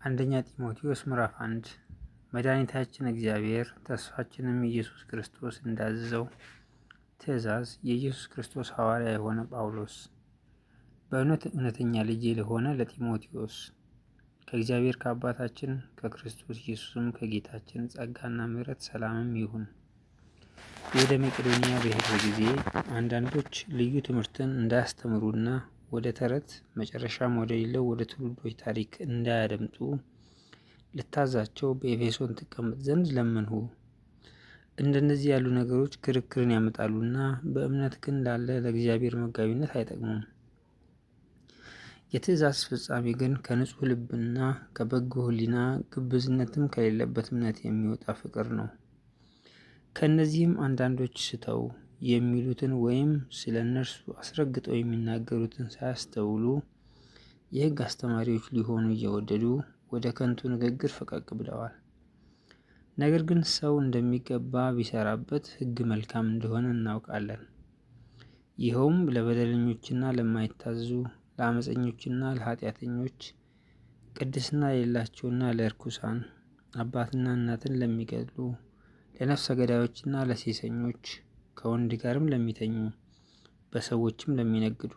አንደኛ ጢሞቴዎስ ምዕራፍ 1 መድኃኒታችን እግዚአብሔር ተስፋችንም ኢየሱስ ክርስቶስ እንዳዘዘው ትእዛዝ የኢየሱስ ክርስቶስ ሐዋርያ የሆነ ጳውሎስ እውነተኛ ልጄ ለሆነ ለጢሞቴዎስ ከእግዚአብሔር ከአባታችን ከክርስቶስ ኢየሱስም ከጌታችን ጸጋና ምሕረት ሰላምም ይሁን። ወደ መቄዶንያ በሄድሁ ጊዜ አንዳንዶች ልዩ ትምህርትን እንዳያስተምሩና ወደ ተረት መጨረሻም ወደሌለው ወደ ትውልዶች ታሪክ እንዳያደምጡ ልታዛቸው በኤፌሶን ትቀመጥ ዘንድ ለመንሁ። እንደነዚህ ያሉ ነገሮች ክርክርን ያመጣሉና በእምነት ግን ላለ ለእግዚአብሔር መጋቢነት አይጠቅሙም። የትእዛዝ ፍጻሜ ግን ከንጹሕ ልብና ከበጎ ሕሊና ግብዝነትም ከሌለበት እምነት የሚወጣ ፍቅር ነው። ከእነዚህም አንዳንዶች ስተው የሚሉትን ወይም ስለ እነርሱ አስረግጠው የሚናገሩትን ሳያስተውሉ የሕግ አስተማሪዎች ሊሆኑ እየወደዱ ወደ ከንቱ ንግግር ፈቀቅ ብለዋል። ነገር ግን ሰው እንደሚገባ ቢሰራበት ሕግ መልካም እንደሆነ እናውቃለን። ይኸውም ለበደለኞችና ለማይታዘዙ፣ ለአመፀኞችና ለኃጢአተኞች፣ ቅድስና ለሌላቸውና ለርኩሳን፣ አባትና እናትን ለሚገድሉ፣ ለነፍሰ ገዳዮችና ለሴሰኞች፣ ከወንድ ጋርም ለሚተኙ፣ በሰዎችም ለሚነግዱ፣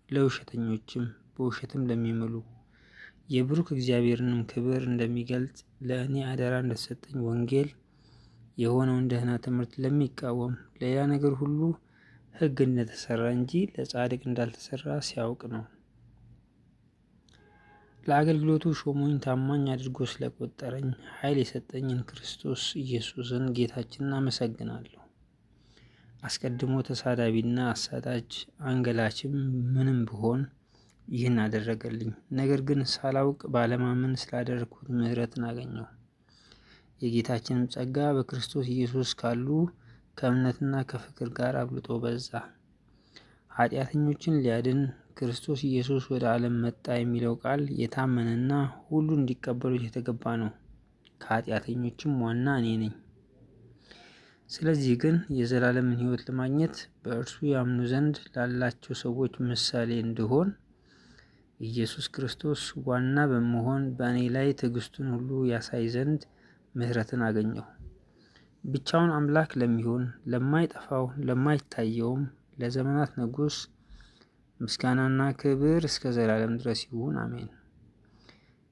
ለውሸተኞችም በውሸትም ለሚምሉ፣ የብሩክ እግዚአብሔርንም ክብር እንደሚገልጥ ለእኔ አደራ እንደተሰጠኝ ወንጌል የሆነውን ደህና ትምህርት ለሚቃወም ሌላ ነገር ሁሉ ሕግ እንደተሰራ እንጂ ለጻድቅ እንዳልተሰራ ሲያውቅ ነው። ለአገልግሎቱ ሾሞኝ ታማኝ አድርጎ ስለቆጠረኝ ኃይል የሰጠኝን ክርስቶስ ኢየሱስን ጌታችንን አመሰግናለሁ። አስቀድሞ ተሳዳቢና አሳዳጅ አንገላችም ምንም ብሆን ይህን አደረገልኝ። ነገር ግን ሳላውቅ ባለማመን ስላደረግኩት ምሕረትን አገኘሁ። የጌታችንም ጸጋ በክርስቶስ ኢየሱስ ካሉ ከእምነትና ከፍቅር ጋር አብልጦ በዛ። ኃጢአተኞችን ሊያድን ክርስቶስ ኢየሱስ ወደ ዓለም መጣ የሚለው ቃል የታመነና ሁሉ እንዲቀበሉት የተገባ ነው። ከኃጢአተኞችም ዋና እኔ ነኝ። ስለዚህ ግን የዘላለምን ሕይወት ለማግኘት በእርሱ ያምኑ ዘንድ ላላቸው ሰዎች ምሳሌ እንድሆን ኢየሱስ ክርስቶስ ዋና በመሆን በእኔ ላይ ትዕግስቱን ሁሉ ያሳይ ዘንድ ምሕረትን አገኘሁ። ብቻውን አምላክ ለሚሆን ለማይጠፋው ለማይታየውም ለዘመናት ንጉሥ ምስጋናና ክብር እስከ ዘላለም ድረስ ይሁን፣ አሜን።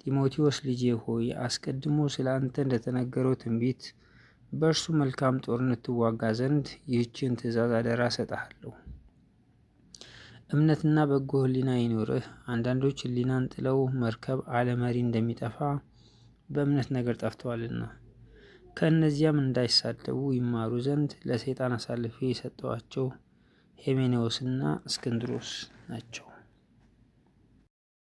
ጢሞቴዎስ ልጄ ሆይ አስቀድሞ ስለ አንተ እንደተነገረው ትንቢት በእርሱ መልካም ጦርነት ትዋጋ ዘንድ ይህችን ትእዛዝ አደራ እሰጥሃለሁ። እምነትና በጎ ሕሊና ይኑርህ። አንዳንዶች ሕሊናን ጥለው መርከብ አለመሪ እንደሚጠፋ በእምነት ነገር ጠፍተዋልና ከእነዚያም እንዳይሳደቡ ይማሩ ዘንድ ለሰይጣን አሳልፌ የሰጠኋቸው ሄሜኔዎስና እስክንድሮስ ናቸው።